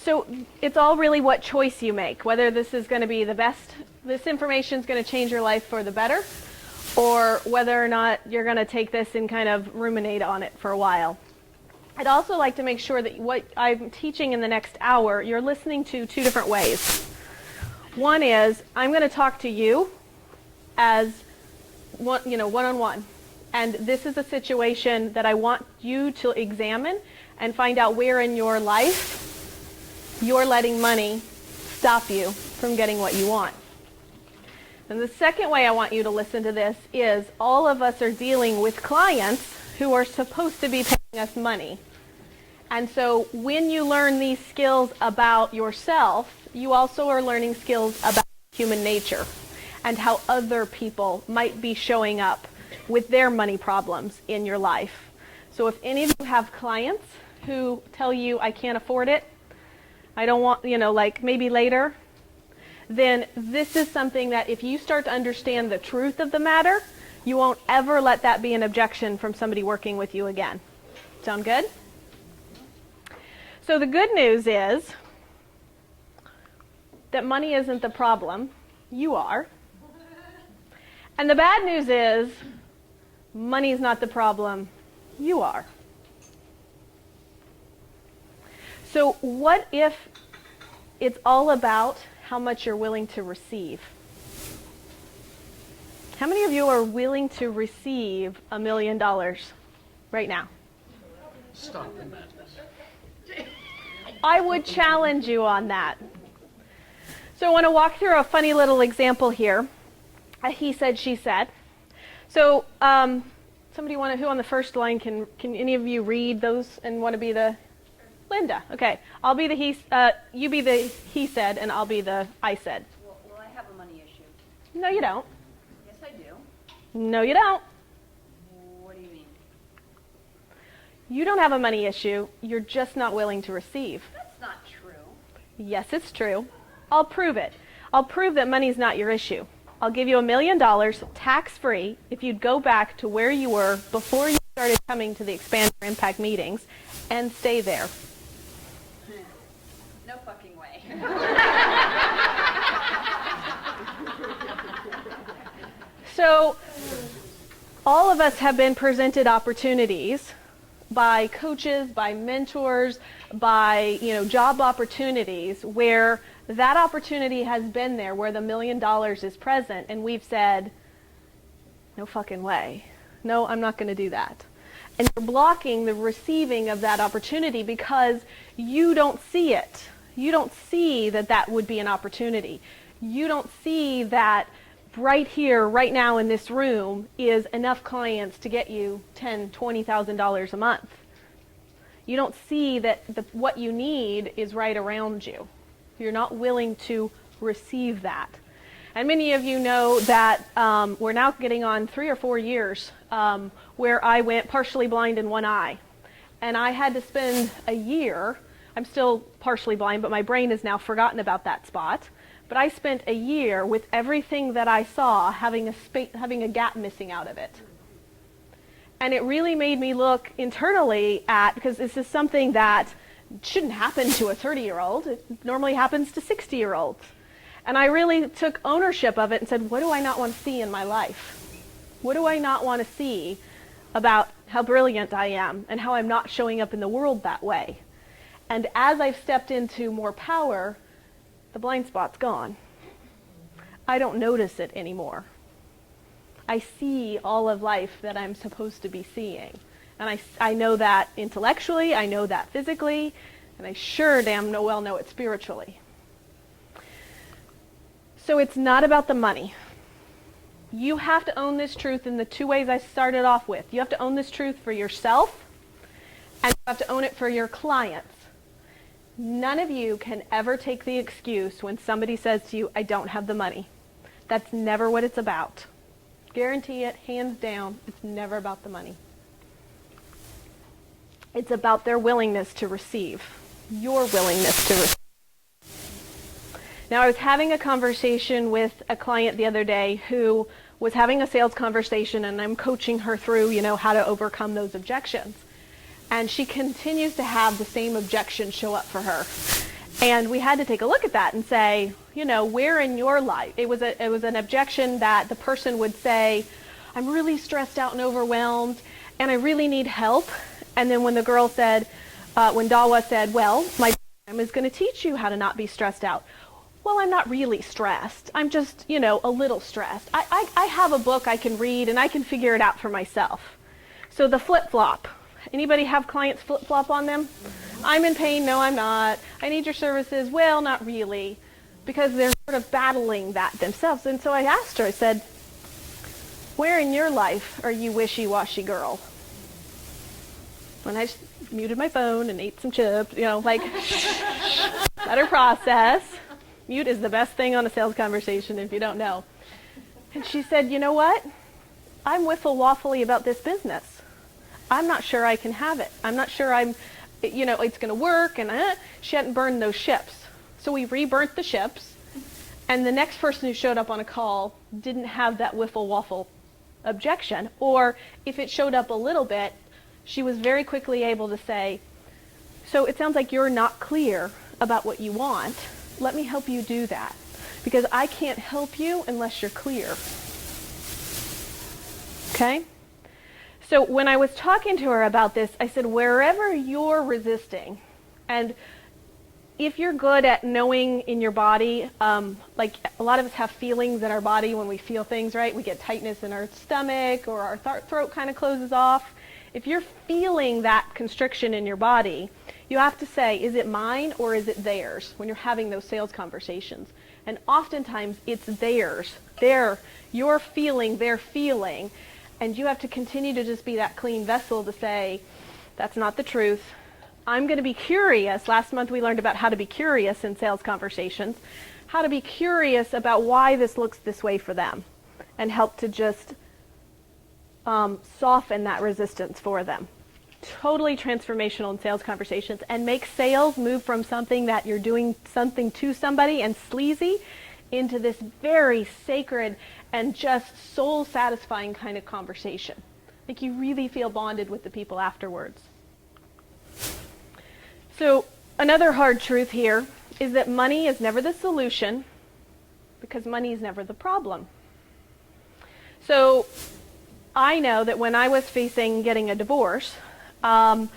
So it's all really what choice you make, whether this is going to be the best, this information is going to change your life for the better, or whether or not you're going to take this and kind of ruminate on it for a while. I'd also like to make sure that what I'm teaching in the next hour, you're listening to two different ways. One is, I'm going to talk to you as one-on-one. And this is a situation that I want you to examine and find out where in your life you're letting money stop you from getting what you want. And the second way I want you to listen to this is all of us are dealing with clients who are supposed to be paying us money. And so when you learn these skills about yourself, you also are learning skills about human nature and how other people might be showing up with their money problems in your life. So if any of you have clients who tell you, I can't afford it, I don't want, like maybe later, then this is something that if you start to understand the truth of the matter, you won't ever let that be an objection from somebody working with you again. Sound good? So the good news is that money isn't the problem. You are. And the bad news is money is not the problem. You are. So what if it's all about how much you're willing to receive? How many of you are willing to receive $1 million right now? Stop the madness. I would challenge you on that. So I want to walk through a funny little example here. He said, she said. So somebody who on the first line, can any of you read those and want to be the Linda? Okay, I'll be the he. You be the he said, and I'll be the I said. Well, I have a money issue. No, you don't. Yes, I do. No, you don't. What do you mean? You don't have a money issue. You're just not willing to receive. That's not true. Yes, it's true. I'll prove it. I'll prove that money's not your issue. I'll give you $1 million tax-free if you'd go back to where you were before you started coming to the Expand Your Impact meetings and stay there. No fucking way. So all of us have been presented opportunities by coaches, by mentors, by job opportunities where that opportunity has been there, where the $1 million is present, and we've said, no fucking way. No, I'm not going to do that. And you're blocking the receiving of that opportunity because you don't see it. You don't see that that would be an opportunity. You don't see that right here, right now in this room is enough clients to get you $10,000, $20,000 a month. You don't see that what you need is right around you. You're not willing to receive that. And many of you know that we're now getting on 3 or 4 years where I went partially blind in one eye. And I had to spend a year, I'm still partially blind, but my brain has now forgotten about that spot. But I spent a year with everything that I saw having a gap missing out of it. And it really made me look internally at, because this is something that shouldn't happen to a 30-year-old. It normally happens to 60-year-olds. And I really took ownership of it and said, what do I not want to see in my life? What do I not want to see about how brilliant I am and how I'm not showing up in the world that way? And as I've stepped into more power, the blind spot's gone. I don't notice it anymore. I see all of life that I'm supposed to be seeing. And I know that intellectually, I know that physically, and I sure damn well know it spiritually. So it's not about the money. You have to own this truth in the 2 ways I started off with. You have to own this truth for yourself, and you have to own it for your clients. None of you can ever take the excuse when somebody says to you, I don't have the money. That's never what it's about. Guarantee it, hands down, it's never about the money. It's about their willingness to receive, your willingness to receive. Now, I was having a conversation with a client the other day who was having a sales conversation, and I'm coaching her through, how to overcome those objections. And she continues to have the same objections show up for her. And we had to take a look at that and say, where in your life, it was an objection that the person would say, I'm really stressed out and overwhelmed, and I really need help. And then when the girl said, when Dawa said, well, my program is going to teach you how to not be stressed out. Well, I'm not really stressed. I'm just, a little stressed. I have a book I can read and I can figure it out for myself. So the flip-flop. Anybody have clients flip-flop on them? I'm in pain. No, I'm not. I need your services. Well, not really. Because they're sort of battling that themselves. And so I asked her, I said, where in your life are you wishy-washy girl? And I just muted my phone and ate some chips, let her process. Mute is the best thing on a sales conversation if you don't know. And she said, you know what? I'm wiffle-waffly about this business. I'm not sure I can have it. I'm not sure it's going to work. And she hadn't burned those ships. So we reburnt the ships. And the next person who showed up on a call didn't have that wiffle-waffle objection. Or if it showed up a little bit, she was very quickly able to say, so it sounds like you're not clear about what you want. Let me help you do that. Because I can't help you unless you're clear. Okay? So when I was talking to her about this, I said, wherever you're resisting, and if you're good at knowing in your body, like a lot of us have feelings in our body when we feel things, right? We get tightness in our stomach or our throat kind of closes off. If you're feeling that constriction in your body, you have to say, is it mine or is it theirs when you're having those sales conversations? And oftentimes it's theirs. You're feeling their feeling. And you have to continue to just be that clean vessel to say, that's not the truth. I'm going to be curious. Last month we learned about how to be curious in sales conversations. How to be curious about why this looks this way for them. And help to just soften that resistance for them. Totally transformational in sales conversations. And make sales move from something that you're doing something to somebody and sleazy into this very sacred and just soul-satisfying kind of conversation. Like you really feel bonded with the people afterwards. So another hard truth here is that money is never the solution because money is never the problem. So I know that when I was facing getting a divorce, I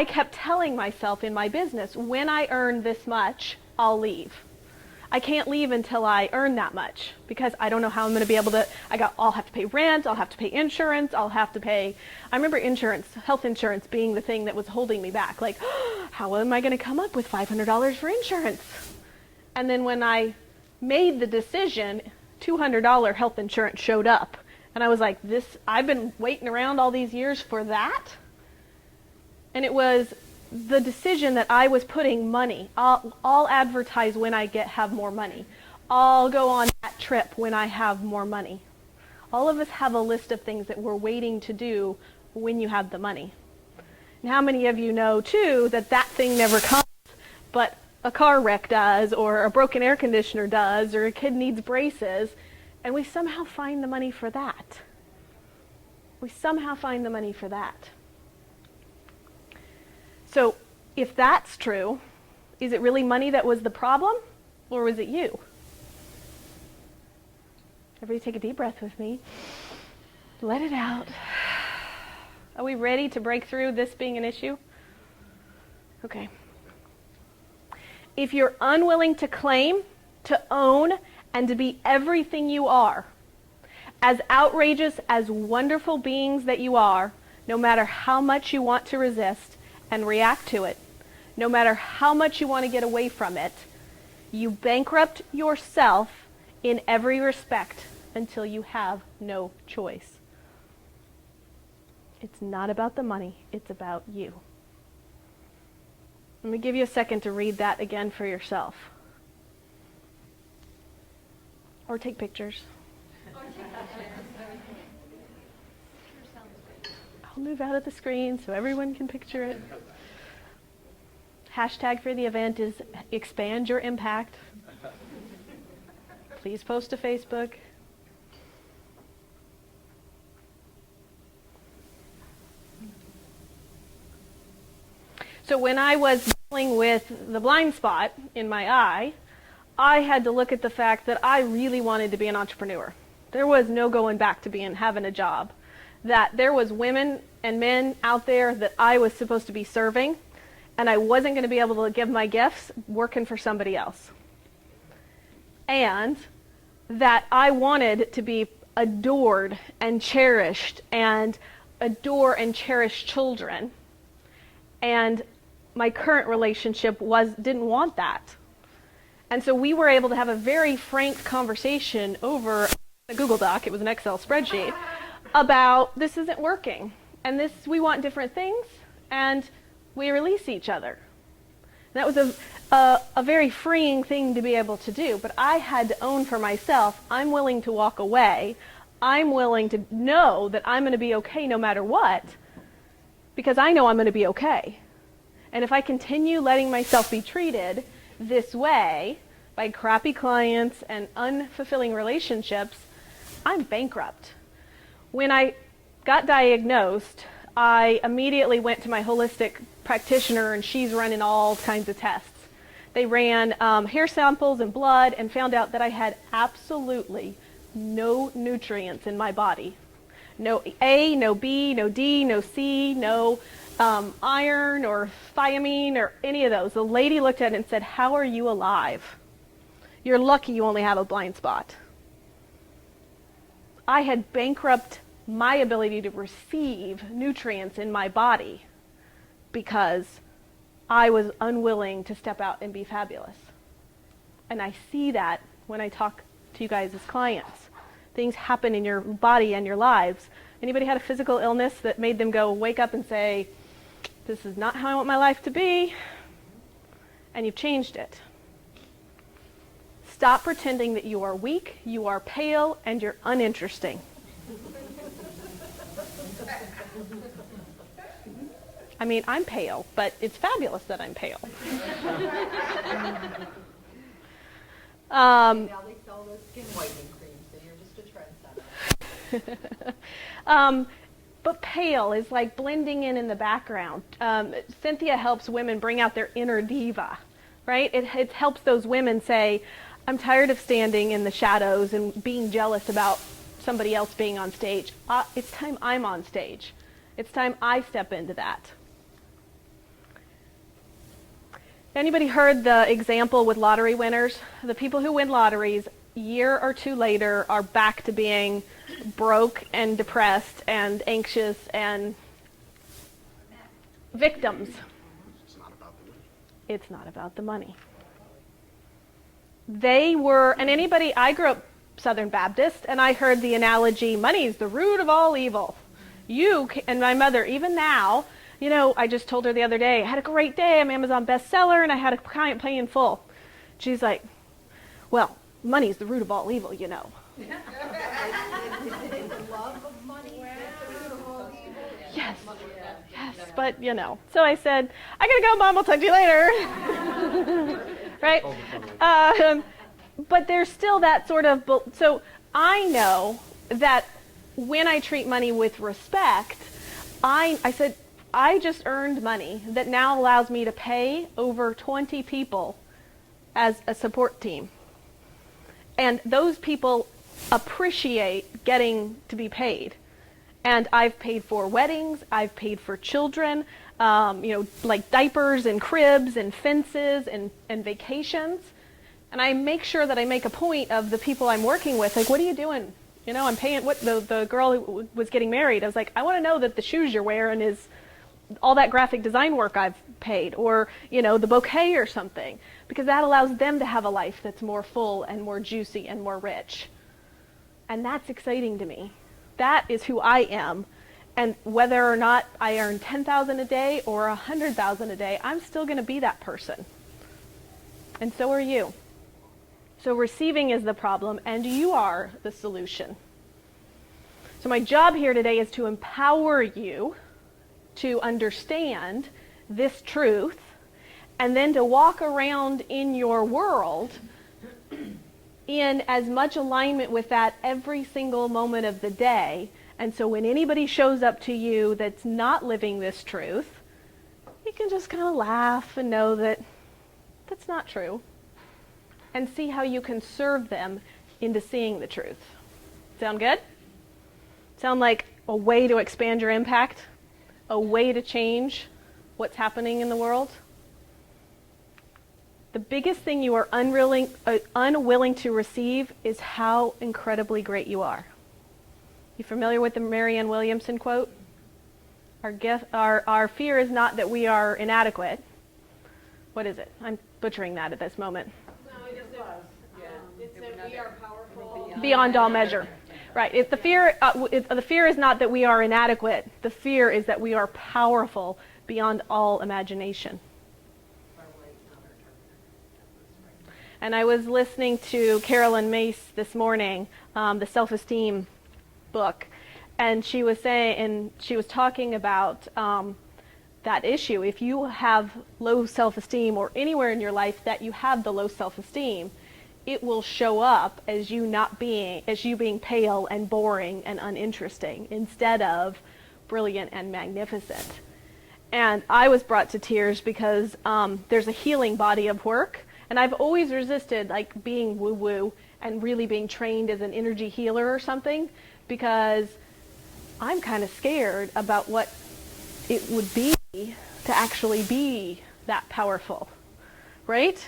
kept telling myself in my business, when I earn this much, I'll leave. I can't leave until I earn that much because I don't know how I'm going to be able to. I'll have to pay rent. I'll have to pay insurance. I'll have to pay. I remember health insurance being the thing that was holding me back. Like, how am I going to come up with $500 for insurance? And then when I made the decision, $200 health insurance showed up. And I was like, I've been waiting around all these years for that? And it was the decision that I was putting money. I'll advertise when I have more money. I'll go on that trip when I have more money. All of us have a list of things that we're waiting to do when you have the money. And how many of you know, too, that thing never comes, but a car wreck does, or a broken air conditioner does, or a kid needs braces, and we somehow find the money for that. We somehow find the money for that. So if that's true, is it really money that was the problem, or was it you? Everybody take a deep breath with me. Let it out. Are we ready to break through this being an issue? Okay. If you're unwilling to claim, to own, and to be everything you are, as outrageous, as wonderful beings that you are, no matter how much you want to resist and react to it, no matter how much you want to get away from it, you bankrupt yourself in every respect until you have no choice. It's not about the money, it's about you. Let me give you a second to read that again for yourself. Or take pictures. I'll move out of the screen so everyone can picture it. Hashtag for the event is expand your impact. Please post to Facebook. So when I was dealing with the blind spot in my eye, I had to look at the fact that I really wanted to be an entrepreneur. There was no going back to having a job. That there was women and men out there that I was supposed to be serving, and I wasn't going to be able to give my gifts working for somebody else. And that I wanted to be adored and cherished and adore and cherish children. And my current relationship didn't want that. And so we were able to have a very frank conversation over a Google Doc, it was an Excel spreadsheet, about this isn't working. And we want different things, and we release each other. That was a very freeing thing to be able to do, but I had to own for myself, I'm willing to walk away. I'm willing to know that I'm going to be okay no matter what, because I know I'm going to be okay. And if I continue letting myself be treated this way by crappy clients and unfulfilling relationships, I'm bankrupt. When I got diagnosed, I immediately went to my holistic practitioner, and she's running all kinds of tests. They ran hair samples and blood and found out that I had absolutely no nutrients in my body. No A, no B, no D, no C, no iron or thiamine or any of those. The lady looked at it and said, "How are you alive? You're lucky you only have a blind spot." I had bankrupted my ability to receive nutrients in my body because I was unwilling to step out and be fabulous. And I see that when I talk to you guys as clients. Things happen in your body and your lives. Anybody had a physical illness that made them wake up and say, "This is not how I want my life to be," and you've changed it? Stop pretending that you are weak, you are pale, and you're uninteresting. I mean, I'm pale, but it's fabulous that I'm pale. Now they sell those skin whitening creams, so you're just a trendsetter. But pale is like blending in the background. Cynthia helps women bring out their inner diva, right? It helps those women say, "I'm tired of standing in the shadows and being jealous about somebody else being on stage. It's time I'm on stage. It's time I step into that." Anybody heard the example with lottery winners? The people who win lotteries, a year or two later, are back to being broke and depressed and anxious and victims. It's not about the money. It's not about the money. They were, and I grew up Southern Baptist, and I heard the analogy, money's the root of all evil. And my mother, even now, I just told her the other day, I had a great day, I'm an Amazon bestseller, and I had a client pay in full. She's like, "Well, money's the root of all evil, Is the love of money the root of all evil? Yes, but So I said, "I gotta go, Mom, I'll talk to you later." Right? But there's still that sort of, so I know that when I treat money with respect, I said, I just earned money that now allows me to pay over 20 people as a support team. And those people appreciate getting to be paid. And I've paid for weddings, I've paid for children, like diapers and cribs and fences and vacations. And I make sure that I make a point of the people I'm working with, like, "What are you doing? I'm paying," the girl who was getting married, I was like, "I want to know that the shoes you're wearing is all that graphic design work I've paid, or, the bouquet or something," because that allows them to have a life that's more full and more juicy and more rich. And that's exciting to me. That is who I am. And whether or not I earn $10,000 a day or $100,000 a day, I'm still going to be that person. And so are you. So receiving is the problem, and you are the solution. So my job here today is to empower you to understand this truth, and then to walk around in your world in as much alignment with that every single moment of the day. And so when anybody shows up to you that's not living this truth, you can just kind of laugh and know that that's not true, and see how you can serve them into seeing the truth. Sound good? Sound like a way to expand your impact? A way to change what's happening in the world? The biggest thing you are unwilling to receive is how incredibly great you are. You familiar with the Marianne Williamson quote? Our fear is not that we are inadequate. What is it? I'm butchering that at this moment. It's that we are powerful Beyond all measure. Right. The fear is not that we are inadequate. The fear is that we are powerful beyond all imagination. And I was listening to Carolyn Mace this morning, the self-esteem book, and she was talking about that issue. If you have low self-esteem, or anywhere in your life that you have the low self-esteem, it will show up as you being pale and boring and uninteresting instead of brilliant and magnificent. And I was brought to tears because there's a healing body of work, and I've always resisted like being woo-woo and really being trained as an energy healer or something, because I'm kind of scared about what it would be to actually be that powerful, right?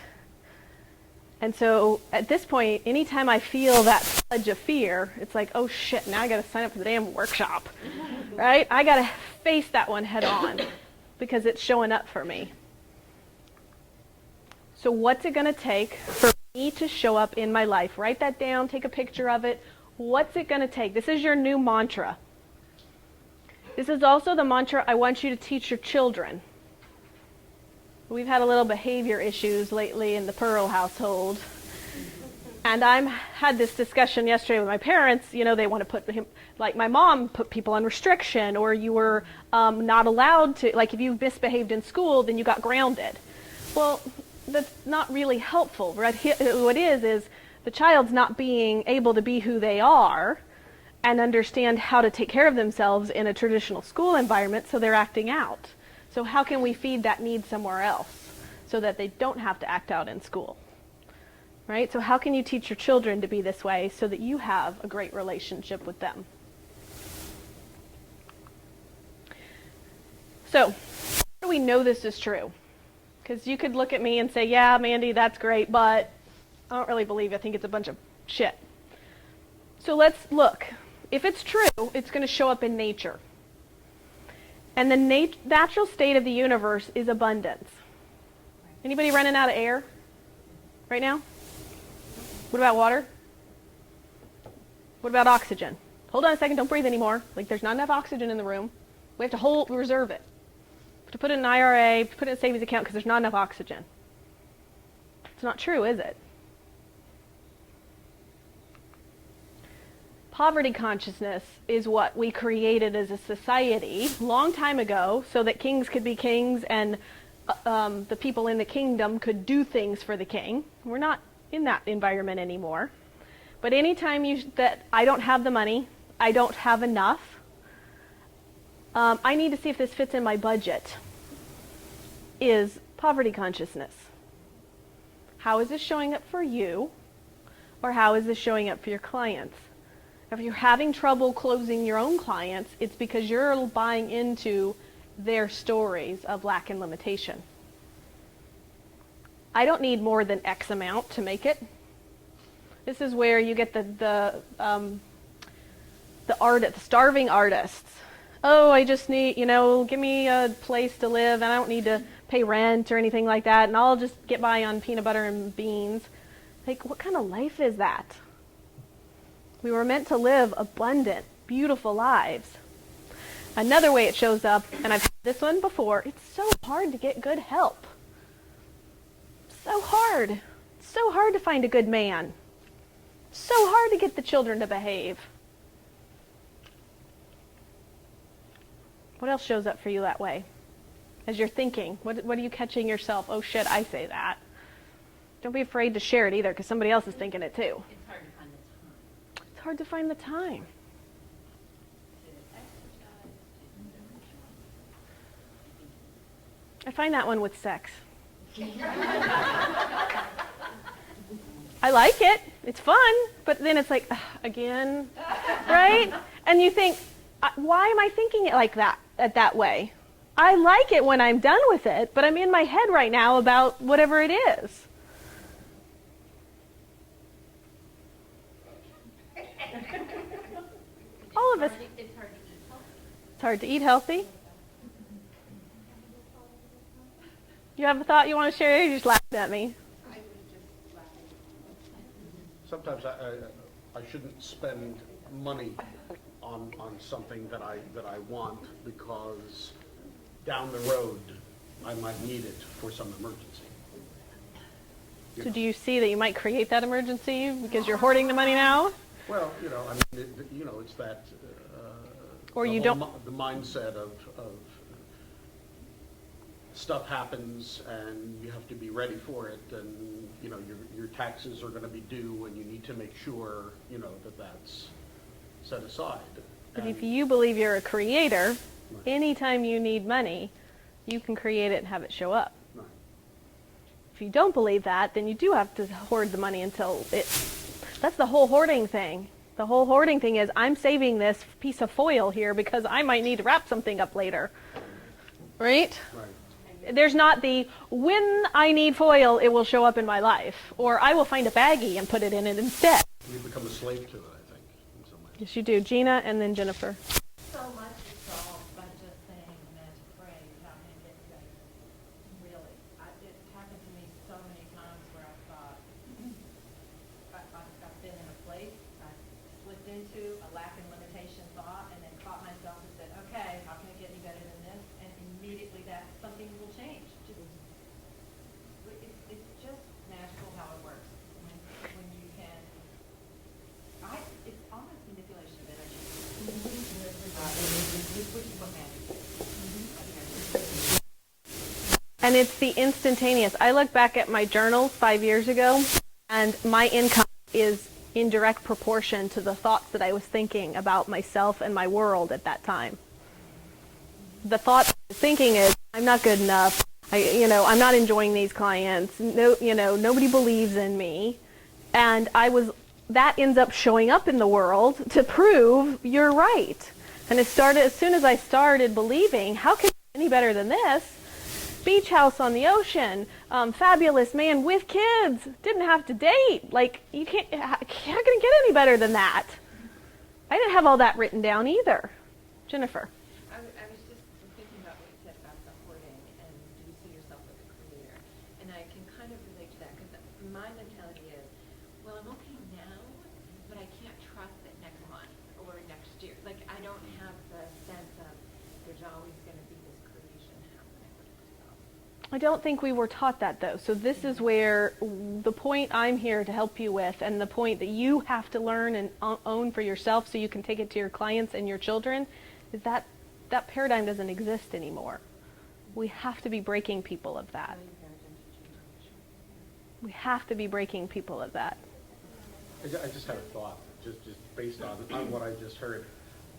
And so at this point, anytime I feel that sludge of fear, it's like, oh shit, now I gotta sign up for the damn workshop, right? I gotta face that one head on because it's showing up for me. So what's it gonna take for me to show up in my life? Write that down, take a picture of it. What's it gonna take? This is your new mantra. This is also the mantra I want you to teach your children. We've had a little behavior issues lately in the Pearl household. And I had this discussion yesterday with my parents. They want to put him, like my mom put people on restriction, or you were not allowed to, like if you misbehaved in school, then you got grounded. Well, that's not really helpful. Right? What is the child's not being able to be who they are and understand how to take care of themselves in a traditional school environment, so they're acting out. So how can we feed that need somewhere else so that they don't have to act out in school? Right? So how can you teach your children to be this way so that you have a great relationship with them? So how do we know this is true? Because you could look at me and say, yeah, Mandy, that's great, but I don't really believe it. I think it's a bunch of shit. So let's look. If it's true, it's going to show up in nature. And the natural state of the universe is abundance. Anybody running out of air right now? What about water? What about oxygen? Hold on a second, don't breathe anymore. Like there's not enough oxygen in the room. We have to reserve it. We have to put it in an IRA, put it in a savings account because there's not enough oxygen. It's not true, is it? Poverty consciousness is what we created as a society long time ago so that kings could be kings and the people in the kingdom could do things for the king. We're not in that environment anymore. But anytime that I don't have the money, I don't have enough, I need to see if this fits in my budget, is poverty consciousness. How is this showing up for you, or how is this showing up for your clients? If you're having trouble closing your own clients, it's because you're buying into their stories of lack and limitation. I don't need more than X amount to make it. This is where you get the starving artists. Oh, I just need, give me a place to live, and I don't need to pay rent or anything like that, and I'll just get by on peanut butter and beans. Like, what kind of life is that? We were meant to live abundant, beautiful lives. Another way it shows up, and I've had this one before, it's so hard to get good help. So hard. So hard to find a good man. So hard to get the children to behave. What else shows up for you that way? As you're thinking, what are you catching yourself? Oh shit, I say that. Don't be afraid to share it either, because somebody else is thinking it too. It's hard to find the time. I find that one with sex. I like it. It's fun. But then it's like, ugh, again, right? And you think, why am I thinking it like that, that way? I like it when I'm done with it, but I'm in my head right now about whatever it is. All of us. It's hard to eat healthy. It's hard to eat healthy. You have a thought you want to share? You just laughed at me. I was just laughing. Sometimes I shouldn't spend money on something that I want because down the road I might need it for some emergency. So do you see that you might create that emergency because you're hoarding the money now? Well, I mean, it's that. Or you the don't. The mindset of stuff happens and you have to be ready for it, and your taxes are going to be due, and you need to make sure that that's set aside. But And- if you believe you're a creator, Right. anytime you need money, you can create it and have it show up. Right. If you don't believe that, then you do have to hoard the money until it. That's the whole hoarding thing. The whole hoarding thing is I'm saving this piece of foil here because I might need to wrap something up later. Right? Right. There's not the when I need foil, it will show up in my life. Or I will find a baggie and put it in it instead. You become a slave to it, I think, in some ways. Yes, you do. Gina and then Jennifer. So much is solved by just saying the magic phrase, how can I get better? Really. It's happened to me so many times where I thought, I've been in a place, I slipped into a lack and limitation thought, and then caught myself and said, okay, how can I get any better than this? And immediately that something will change. It's just magical how it works. When you can, it's almost manipulation of energy. Which is what matters. And it's the instantaneous. I look back at my journals 5 years ago, and my income is in direct proportion to the thoughts that I was thinking about myself and my world at that time. The thought I was thinking is, I'm not good enough. I'm not enjoying these clients. No, nobody believes in me. And that ends up showing up in the world to prove you're right. And it started as soon as I started believing, how can it be any better than this? Beach house on the ocean, fabulous man with kids, didn't have to date. Like, you can't, how can it get any better than that? I didn't have all that written down either. Jennifer. I was just thinking about what you said about the hoarding and do you see yourself as a creator? And I can kind of relate to that because my mentality is, well, I'm okay now, but I can't trust that next month or next year. Like, I don't have the sense of there's always going to be this creation happening with myself. I don't think we were taught that, though. So this is where the point I'm here to help you with, and the point that you have to learn and own for yourself so you can take it to your clients and your children, is that paradigm doesn't exist anymore. We have to be breaking people of that. We have to be breaking people of that. I just had a thought, just based on what I just heard.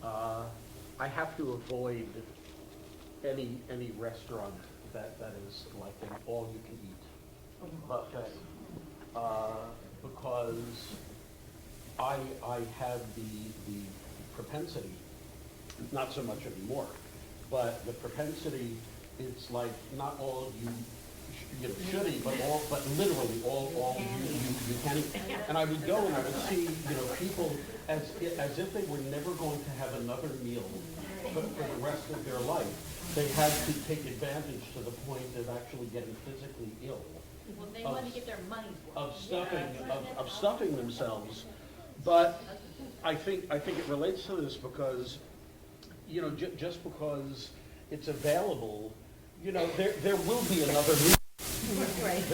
I have to avoid any restaurant that is like an all-you-can-eat buffet, because I have the propensity, not so much anymore, but the propensity, it's like not all shouldn't, but literally all you can. And I would go and I would see, people as if they were never going to have another meal for the rest of their life. They had to take advantage to the point of actually getting physically ill. Well, they want to get their money's worth. Of stuffing themselves. But I think it relates to this because, just because it's available, there will be another meal. Right.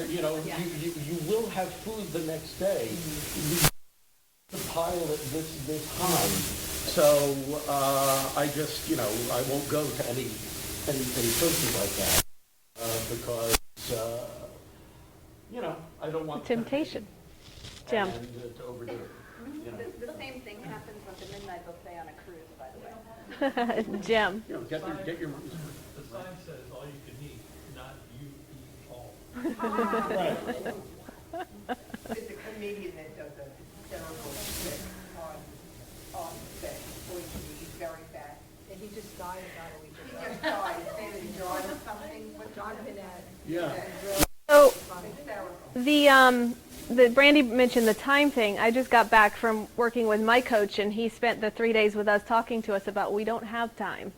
You will have food the next day. The pile at this high. So I just, I won't go to any places like that because, I don't want Temptation. Jim. And to overdo it. The same thing happens with the midnight buffet on a cruise, by the way. Jim. Get your money's worth. The sign says all you can eat. Right. There's a comedian that does a hysterical bit on set, poisoning, he's very fat. And he just died about a week He ago. just died, his name is John something, what John Panetta. Yeah. So hysterical. the Brandy mentioned the time thing. I just got back from working with my coach, and he spent the 3 days with us talking to us about we don't have time.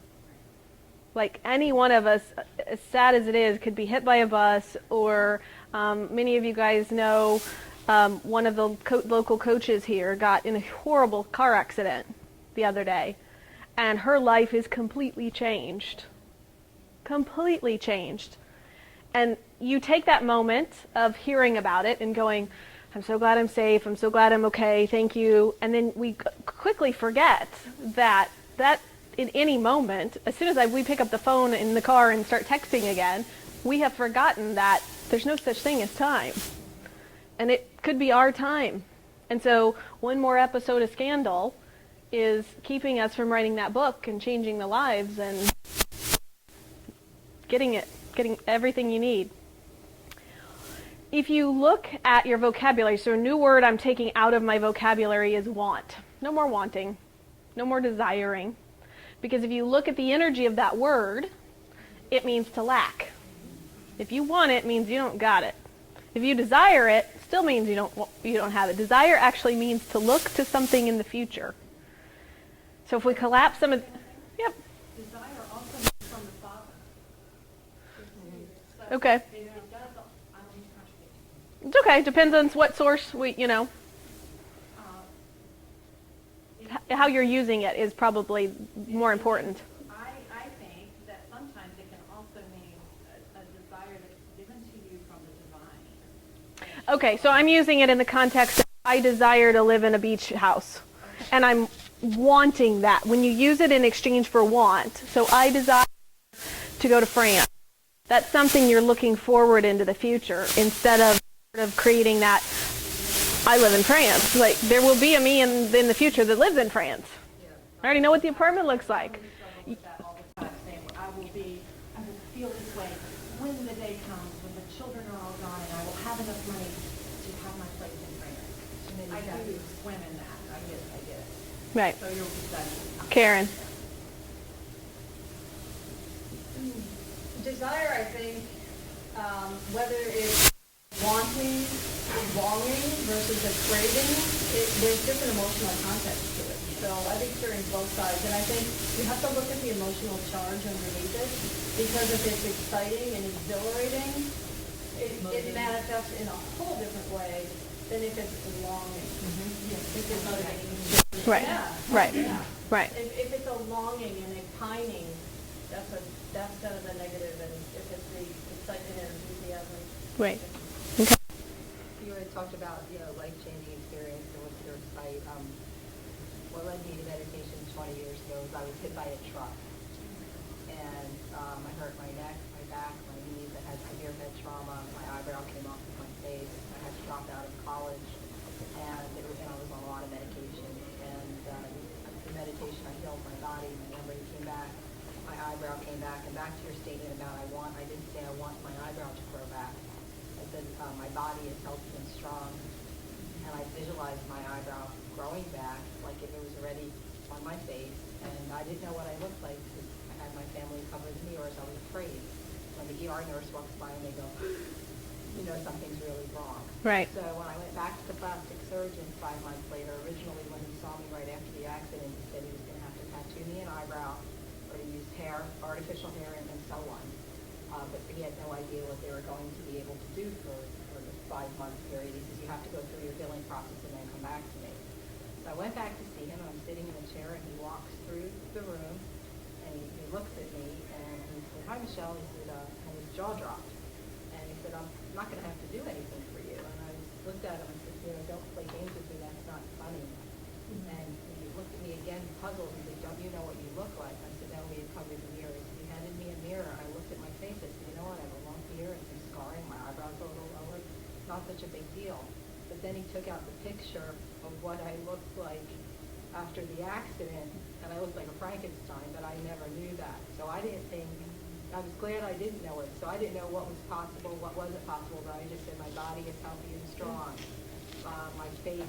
Like any one of us, as sad as it is, could be hit by a bus, or many of you guys know one of the local coaches here got in a horrible car accident the other day, and her life is completely changed. Completely changed. And you take that moment of hearing about it and going, I'm so glad I'm safe, I'm so glad I'm okay, thank you. And then we quickly forget that in any moment, as soon as we pick up the phone in the car and start texting again, we have forgotten that there's no such thing as time. And it could be our time. And so one more episode of Scandal is keeping us from writing that book and changing the lives and getting everything you need. If you look at your vocabulary, so a new word I'm taking out of my vocabulary is want. No more wanting, no more desiring. Because if you look at the energy of that word, it means to lack. If you want it, it means you don't got it. If you desire it, still means you don't have it. Desire actually means to look to something in the future. So if we collapse some of, yep. Desire also comes from the Father. So Okay. it does, I don't mean to contradict you. It's okay. Depends on what source how you're using it is probably more important. I think that sometimes it can also mean a desire that's given to you from the divine. Okay, so I'm using it in the context of I desire to live in a beach house. And I'm wanting that. When you use it in exchange for want, so I desire to go to France. That's something you're looking forward into the future instead of sort of creating that I live in France. Like there will be a me in the future that lives in France. I already know what the apartment looks like. Struggle with that all the time, saying I will feel this way when the day comes, when the children are all gone, and I will have enough money to have my place in France. I do swim in that. I get it. Right. So you're excited. Karen. Desire, I think, whether it's wanting, longing versus a craving, there's different emotional context to it. So I think they're in both sides. And I think you have to look at the emotional charge underneath it, because if it's exciting and exhilarating, it manifests in a whole different way than if it's longing. If it's motivating. Right. Yeah. Right. Yeah. Right. If it's a longing and a pining, that's kind of the negative, and if it's the excitement and enthusiasm. Right. You had talked about, life-changing experience and what's your site. What led me to meditation 20 years ago was I was hit by a truck. And I hurt my neck, my back, my knees. I had severe head trauma. My eyebrow came off of my face. I had to drop out of college. And I was on a lot of medication. And through meditation, I healed my body. My memory came back. My eyebrow came back. And back to your statement about I didn't say I want my eyebrow to grow back. I said my body is healthy and strong, and I visualized my eyebrow growing back like if it was already on my face, and I didn't know what I looked like because I had my family covered in mirrors. I was afraid. When the ER nurse walks by and they go, something's really wrong. Right. So when I went back to the plastic surgeon 5 months later, originally when he saw me right after the accident, he said he was going to have to tattoo me an eyebrow or to use hair, artificial hair, and so on. But he had no idea what they were going to be able to do for the 5-month period. He says, you have to go through your healing process and then come back to me. So I went back to see him, and I'm sitting in a chair, and he walks through the room, and he looks at me, and he said, hi, Michelle. He said, and his jaw dropped. And he said, I'm not going to have to do anything for you. And I looked at him and said, don't play games with me. That's not funny. And he looked at me again, puzzled. He said, don't you know what you look like? I said, no, we had covered the mirrors. He handed me a mirror. I looked at my face. I said, you know what? I have a lump here and some scarring. My eyebrows are a little lower. Not such a big deal. But then he took out the picture of what I looked like after the accident, and I looked like a Frankenstein, but I never knew that. So I didn't think I was glad I didn't know it. So I didn't know what was possible, what wasn't possible, but I just said my body is healthy and strong. My face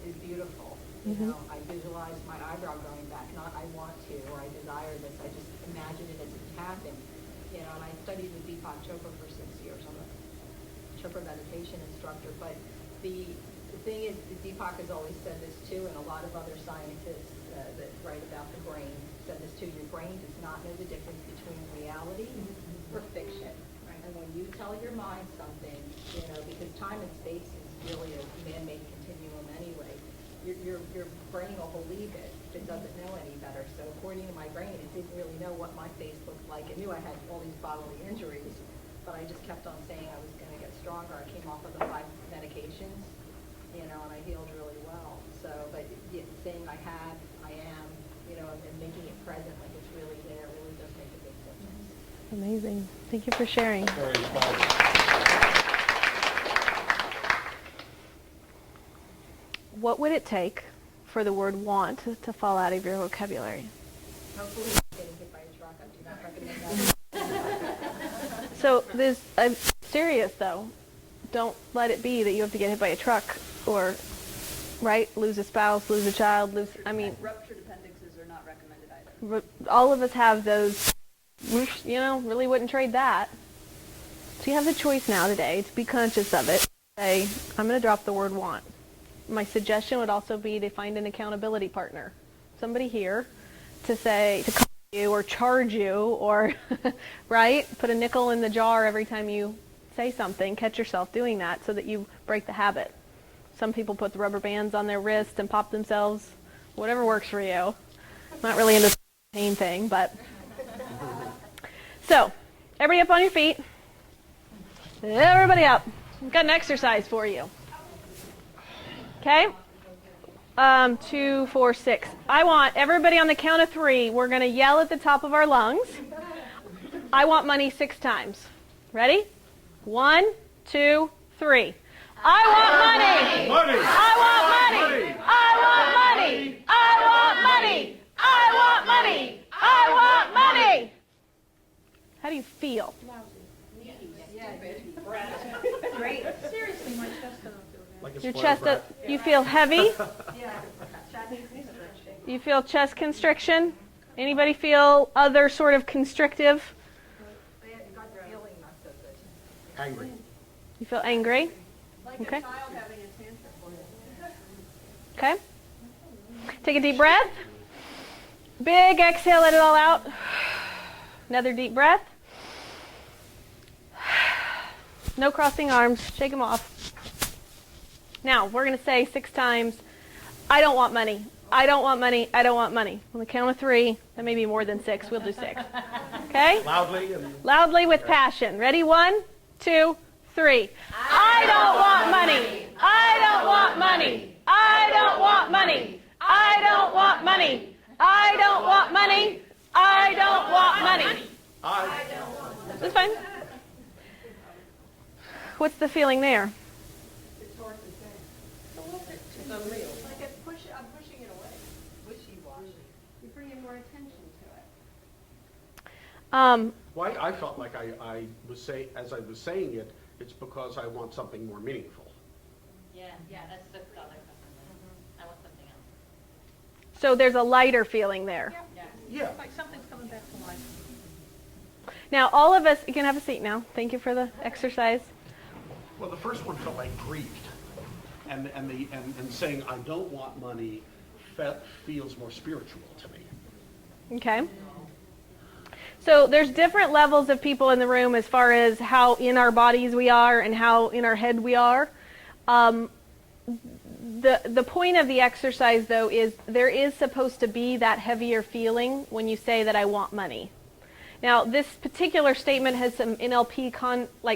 is beautiful. You know, I visualize my eyebrow growing back, not I want to or I desire this. I just imagine it as it happened. You know, and I studied with Deepak Chopra for 6 years. I'm a Chopra meditation instructor. But the thing is, Deepak has always said this too, and a lot of other scientists that write about the brain said this too. Your brain does not know the difference between reality or fiction. And when you tell your mind something, you know, because time and space is really a man-made continuum anyway, your brain will believe it if it doesn't know any better. So according to my brain, it didn't really know what my face looked like. It knew I had all these bodily injuries, but I just kept on saying I was going to get stronger. I came off of the 5 medications, you know, and I healed really well. So, but saying I have, I am, you know, and making it present like it's really there really does make a big difference. Amazing. Thank you for sharing. Very inspiring. What would it take for the word want to fall out of your vocabulary? Hopefully not getting hit by a truck. I do not recommend that. So I'm serious though. Don't let it be that you have to get hit by a truck or, right, lose a spouse, lose a child, Ruptured appendixes are not recommended either. all of us have those, you know, really wouldn't trade that. So you have the choice now today to be conscious of it. Say, I'm going to drop the word want. My suggestion would also be to find an accountability partner. Somebody here to call you or charge you or, right, put a nickel in the jar every time you say something. Catch yourself doing that so that you break the habit. Some people put the rubber bands on their wrist and pop themselves. Whatever works for you. I'm not really into the pain thing, but. So, everybody up on your feet. Everybody up. We've got an exercise for you. Okay? 2, 4, 6. I want everybody on the count of 3. We're going to yell at the top of our lungs. I want money 6 times. Ready? 1, 2, 3. I want money. Money. I want money. I want money. I want money. I want money. I want money. How do you feel? Great. Seriously, my chest doesn't feel good. Like a Your spoiled chest, brat. you feel heavy? Yeah. You feel chest constriction? Anybody feel other sort of constrictive? Gut feeling not so good. Angry. You feel angry? Like Okay. a child having a tantrum. Okay. Take a deep breath. Big exhale, let it all out. Another deep breath. No crossing arms. Shake them off. Now, we're going to say 6 times, I don't want money. I don't want money. I don't want money. On the count of 3, that may be more than 6. We'll do 6. Okay? Loudly and Loudly with passion. Ready? 1, 2, 3. I don't want money. I don't want money. I don't want money. I don't want money. I don't want money. I don't want money. That's fine. What's the feeling there? It's hard to say. It's unreal. Like I'm pushing it away. Wishy-washy. You're bringing more attention to it. Why I felt like I was as I was saying it, it's because I want something more meaningful. Yeah, that's the other customer. I want something else. So there's a lighter feeling there. Yeah. Like something's coming back to life. Now, all of us, you can have a seat now. Thank you for the exercise. Well, the first one felt like grieved, and saying I don't want money feels more spiritual to me. Okay. So there's different levels of people in the room as far as how in our bodies we are and how in our head we are. The point of the exercise, though, is there is supposed to be that heavier feeling when you say that I want money. Now, this particular statement has some NLP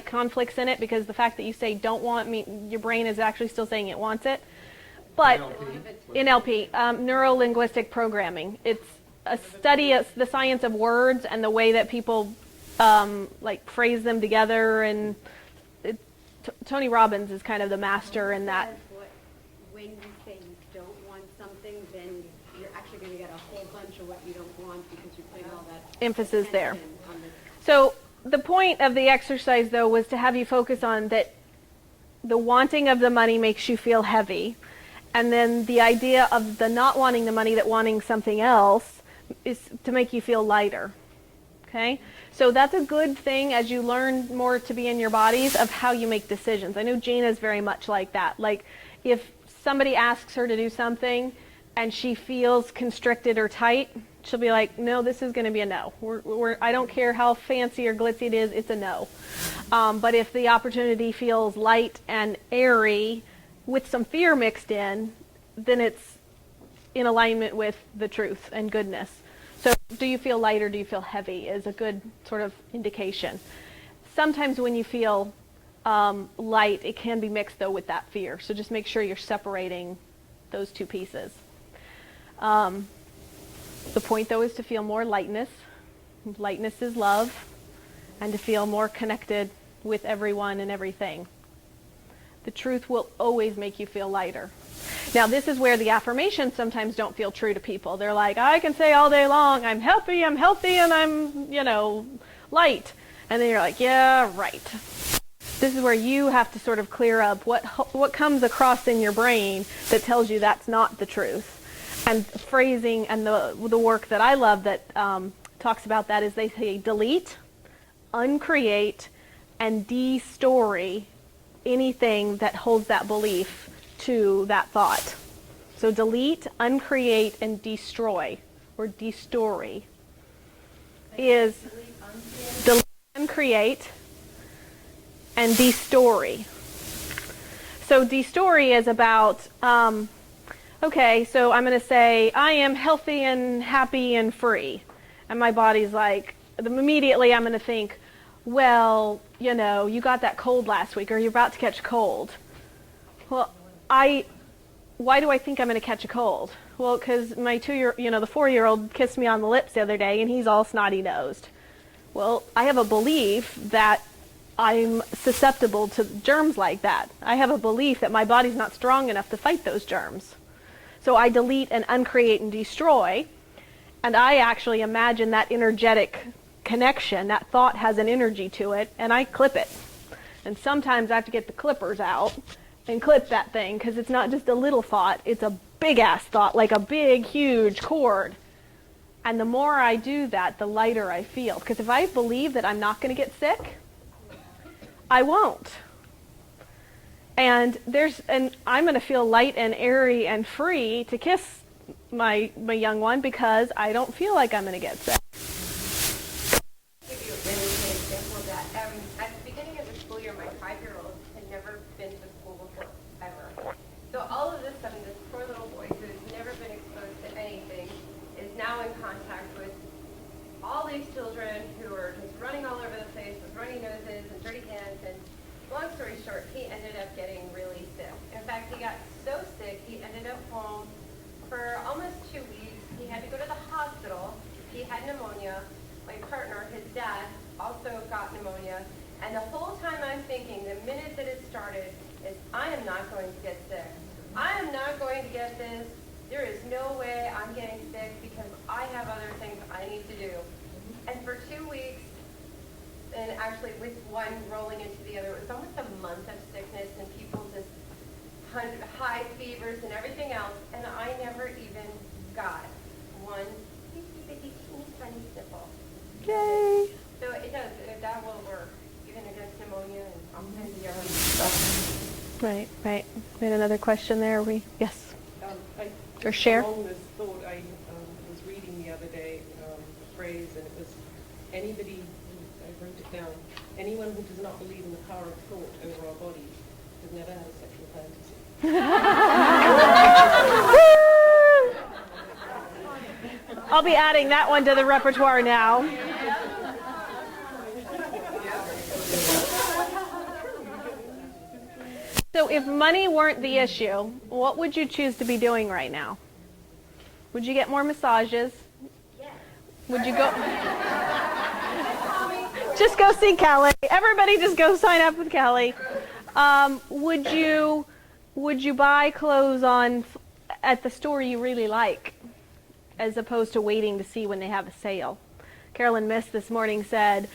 conflicts in it because the fact that you say don't want me, your brain is actually still saying it wants it. But NLP, neuro-linguistic programming, it's a study of the science of words and the way that people phrase them together. And Tony Robbins is kind of the master in that. When you say you don't want something, then you're actually going to get a whole bunch of what you don't want because you're putting all that Emphasis there. attention on So the point of the exercise, though, was to have you focus on that the wanting of the money makes you feel heavy. And then the idea of the not wanting the money, that wanting something else, is to make you feel lighter. Okay? So that's a good thing as you learn more to be in your bodies of how you make decisions. I know Gina's very much like that. Like if somebody asks her to do something and she feels constricted or tight, she'll be like, no, this is going to be a no. I don't care how fancy or glitzy it is, it's a no. But if the opportunity feels light and airy with some fear mixed in, then it's in alignment with the truth and goodness. So do you feel light or do you feel heavy is a good sort of indication. Sometimes when you feel light, it can be mixed, though, with that fear. So just make sure you're separating those two pieces. The point, though, is to feel more lightness. Lightness is love, and to feel more connected with everyone and everything. The truth will always make you feel lighter. Now, this is where the affirmations sometimes don't feel true to people. They're like, I can say all day long, I'm healthy, and I'm, light. And then you're like, yeah, right. This is where you have to sort of clear up what comes across in your brain that tells you that's not the truth. And phrasing and the work that I love that talks about that is they say delete, uncreate, and de-story anything that holds that belief to that thought. So delete, uncreate, and destroy, or de-story, is delete, uncreate, and de-story. So de-story is about, okay, so I'm going to say, I am healthy and happy and free. And my body's like, immediately I'm going to think, well, you got that cold last week, or you're about to catch a cold. Well, why do I think I'm going to catch a cold? Well, because my the 4-year-old kissed me on the lips the other day, and he's all snotty-nosed. Well, I have a belief that I'm susceptible to germs like that. I have a belief that my body's not strong enough to fight those germs. So I delete and uncreate and destroy, and I actually imagine that energetic connection, that thought has an energy to it, and I clip it. And sometimes I have to get the clippers out and clip that thing, because it's not just a little thought, it's a big-ass thought, like a big, huge cord. And the more I do that, the lighter I feel. Because if I believe that I'm not going to get sick, I won't. And I'm going to feel light and airy and free to kiss my young one because I don't feel like I'm going to get sick. Give you a really good example of that. At the beginning of the school year, my 5-year-old had never been to school before, ever. So all of a sudden, this poor little boy who has never been exposed to anything is now in contact with all these children who are just running all over the place with runny noses and dirty hands. And long story short, he ended up getting really sick. In fact, he got so sick, he ended up home for almost 2 weeks. He had to go to the hospital. He had pneumonia. My partner, his dad, also got pneumonia. And the whole time I'm thinking, the minute that it started, is I am not going to get sick. I am not going to get this. There is no way I'm getting sick because I have other things I need to do. And for 2 weeks, and actually with one rolling into the other, it was almost a month of sickness and people just high fevers and everything else. And I never even got one teeny tiny sniffle. Yay! So it does, that will work, even against pneumonia and all kinds of other stuff. Right. We had another question there. Yes. Or share? Along this thought, I was reading the other day a phrase, and it was anybody, I wrote it down, anyone who does not believe in the power of thought over our bodies has never had a sexual fantasy. I'll be adding that one to the repertoire now. So if money weren't the issue, what would you choose to be doing right now? Would you get more massages? Yes. Would you go? Just go see Kelly. Everybody just go sign up with Kelly. Would you buy clothes at the store you really like, as opposed to waiting to see when they have a sale? Carolyn Miss this morning said,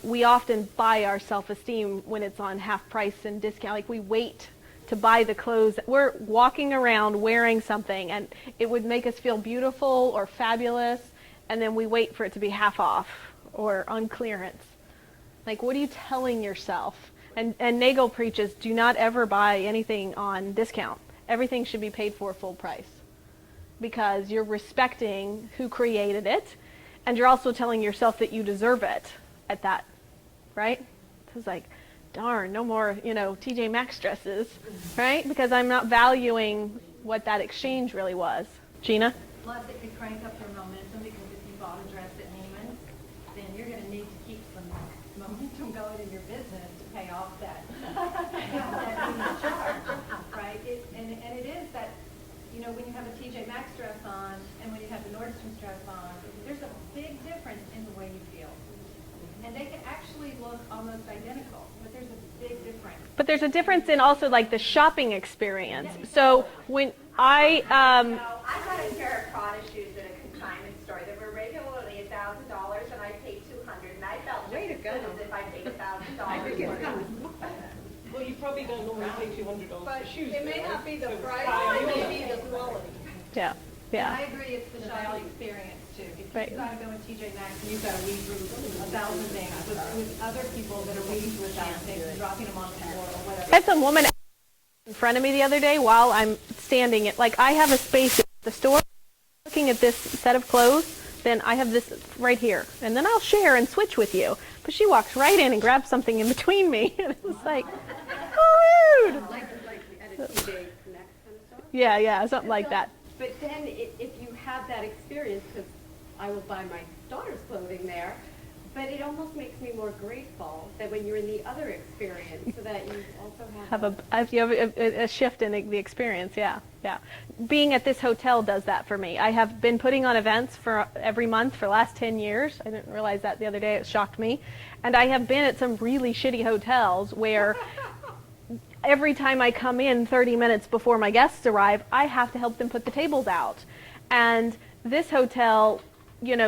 we often buy our self-esteem when it's on half price and discount. Like we wait to buy the clothes. We're walking around wearing something and it would make us feel beautiful or fabulous, and then we wait for it to be half off or on clearance. Like, what are you telling yourself? And Nagel preaches, do not ever buy anything on discount. Everything should be paid for full price, because you're respecting who created it, and you're also telling yourself that you deserve it at that, right? So it's like, darn, no more, TJ Maxx dresses, right? Because I'm not valuing what that exchange really was. Gina? Plus, it could crank up your momentum, because if you bought a dress at Neiman's, then you're going to need to keep some momentum going in your business to pay off that that charge, right? And it is that, when you have a TJ Maxx dress on and when you have the Nordstrom's dress on, there's a big difference in the way you feel. And they can actually look almost identical, but there's a big difference. But there's a difference in also like the shopping experience. So when I I got a pair of Prada shoes at a consignment store that were regularly $1,000, and I paid $200, and I felt just as good as if I paid $1,000. Well, you probably don't normally pay $200 for shoes. It may though, not be the right? price, it may be the quality. yeah. And I agree, it's the shopping experience too. If Right. you've got to go in TJ Maxx and you've got to weed through 1,000 things with other people that are weeding through 1,000 things and dropping them on the floor or whatever. I had some woman in front of me the other day while I'm standing at, like, I have a space at the store looking at this set of clothes, then I have this right here, and then I'll share and switch with you. But she walks right in and grabs something in between me, and it was like, oh, rude. Like at a TJ Maxx kind of store? Yeah, something like that. But then if you have that experience, because I will buy my daughter's clothing there, but it almost makes me more grateful that when you're in the other experience, so that you also You have a shift in the experience, yeah. Being at this hotel does that for me. I have been putting on events for every month for the last 10 years. I didn't realize that the other day. It shocked me. And I have been at some really shitty hotels where every time I come in 30 minutes before my guests arrive, I have to help them put the tables out. And this hotel,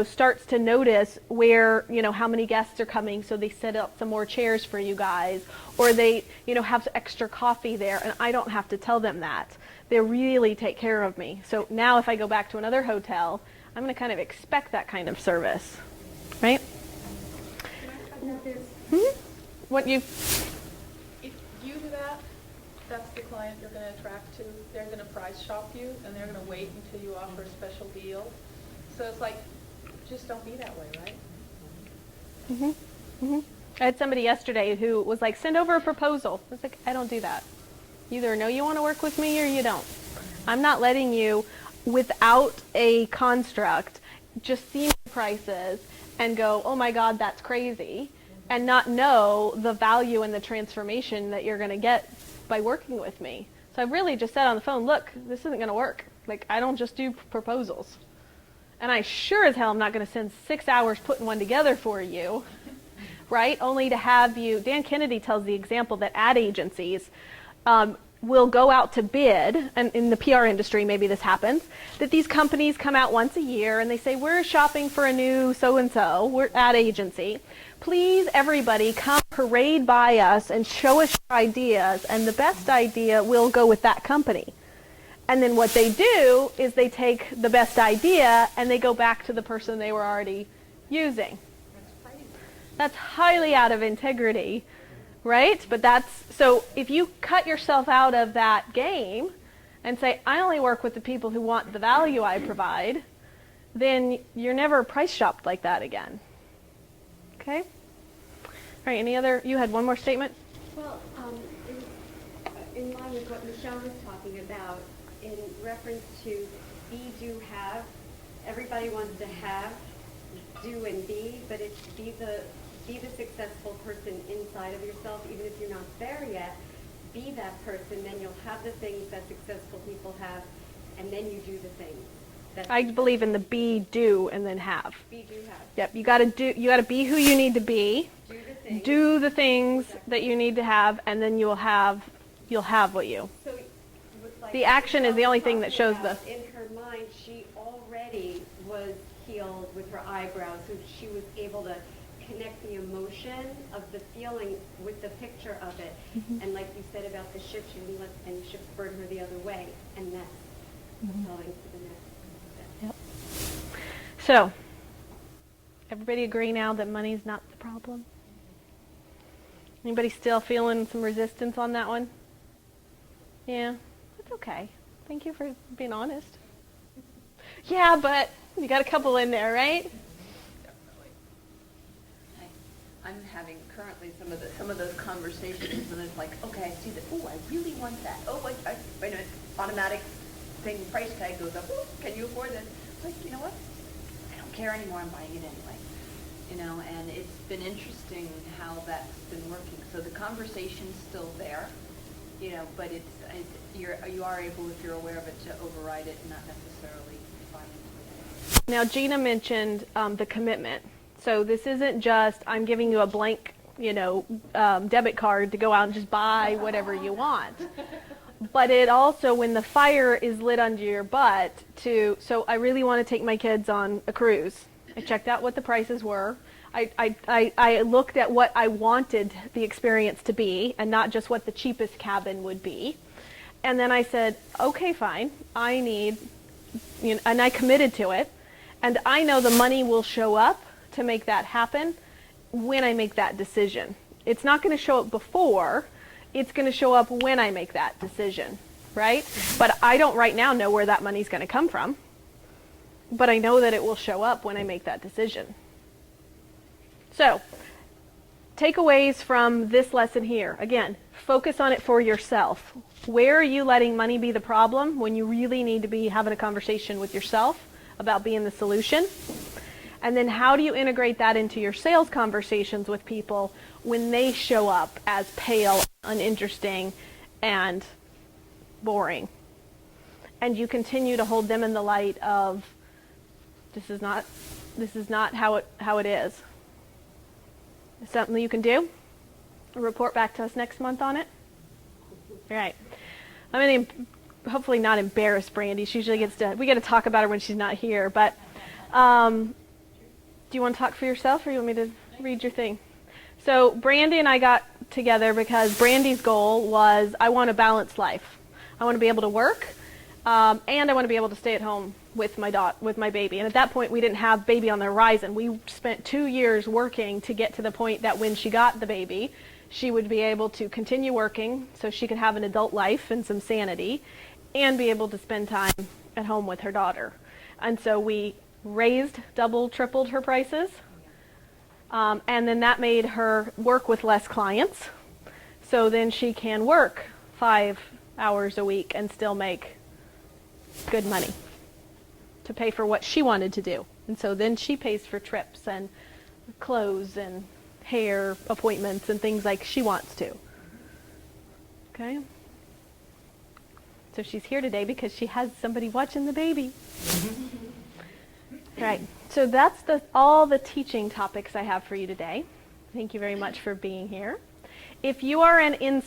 starts to notice where, how many guests are coming, so they set up some more chairs for you guys, or they, have extra coffee there, and I don't have to tell them that. They really take care of me. So now if I go back to another hotel, I'm going to kind of expect that kind of service, right? What you... If you do that, that's the client you're going to attract to. They're going to price shop you, and they're going to wait until you offer a special deal. So it's like, just don't be that way, right? I had somebody yesterday who was like, send over a proposal. I was like, I don't do that. You either know you want to work with me or you don't. I'm not letting you, without a construct, just see prices and go, oh my God, that's crazy, and not know the value and the transformation that you're going to get by working with me. So I really just said on the phone, look, this isn't going to work. Like, I don't just do proposals. And I sure as hell am not going to spend 6 hours putting one together for you, right? Only to have you, Dan Kennedy tells the example that ad agencies will go out to bid, and in the PR industry maybe this happens, that these companies come out once a year and they say, we're shopping for a new so-and-so, we're ad agency. Please, everybody, come parade by us and show us your ideas, and the best idea will go with that company. And then what they do is they take the best idea and they go back to the person they were already using. That's highly out of integrity, right? But so if you cut yourself out of that game and say, I only work with the people who want the value I provide, then you're never price shopped like that again. Okay? All right, you had one more statement? Well, it was in line with what Michelle was talking about, in reference to be, do, have. Everybody wants to have, do, and be, but it's be the successful person inside of yourself, even if you're not there yet. Be that person, then you'll have the things that successful people have, and then you do the things. I believe in the be, do, and then have. Be, do, have. Yep, you got to be who you need to be. Do the things that you need to have, and then you'll have what you. So, the action is the only thing that shows the. In her mind, she already was healed with with her eyebrows, so she was able to connect the emotion of the feeling with the picture of it. And like you said about the ship, she didn't let any ships burn her the other way, and that's propelling to the next. Yep. So, everybody agree now that money's not the problem? Anybody still feeling some resistance on that one? Yeah, that's okay. Thank you for being honest. Yeah, but you got a couple in there, right? Definitely. I'm having currently some of those conversations, and it's like, okay, I see that. Oh, I really want that. Oh, I know, automatic thing, price tag goes up. Oh, can you afford this? It's like, you know what? I don't care anymore. I'm buying it anyway. You know, and it's been interesting how that's been working. So the conversation's still there, you know, but you are able, if you're aware of it, to override it and not necessarily buy into it. Now, Gina mentioned the commitment. So this isn't just, I'm giving you a blank, debit card to go out and just buy whatever you want. But it also, when the fire is lit under your butt, so I really want to take my kids on a cruise. I checked out what the prices were. I looked at what I wanted the experience to be and not just what the cheapest cabin would be. And then I said, okay, fine, I need, and I committed to it. And I know the money will show up to make that happen when I make that decision. It's not going to show up before, it's going to show up when I make that decision, right? But I don't right now know where that money's going to come from. But I know that it will show up when I make that decision. So, takeaways from this lesson here. Again, focus on it for yourself. Where are you letting money be the problem when you really need to be having a conversation with yourself about being the solution? And then how do you integrate that into your sales conversations with people when they show up as pale, uninteresting, and boring? And you continue to hold them in the light of, this is not how it is. Is something you can do? Report back to us next month on it? All right. I'm going to hopefully not embarrass Brandy. She usually we get to talk about her when she's not here. But do you want to talk for yourself, or you want me to read your thing? So Brandy and I got together because Brandy's goal was, I want a balanced life. I want to be able to work, and I want to be able to stay at home with my baby. And at that point, we didn't have baby on the horizon. We spent 2 years working to get to the point that when she got the baby, she would be able to continue working so she could have an adult life and some sanity and be able to spend time at home with her daughter. And so we raised, doubled, tripled her prices. And then that made her work with less clients. So then she can work 5 hours a week and still make good money to pay for what she wanted to do. And so then she pays for trips and clothes and hair appointments and things like she wants to. Okay? So she's here today because she has somebody watching the baby. Right. So that's all the teaching topics I have for you today. Thank you very much for being here. If you are an insider,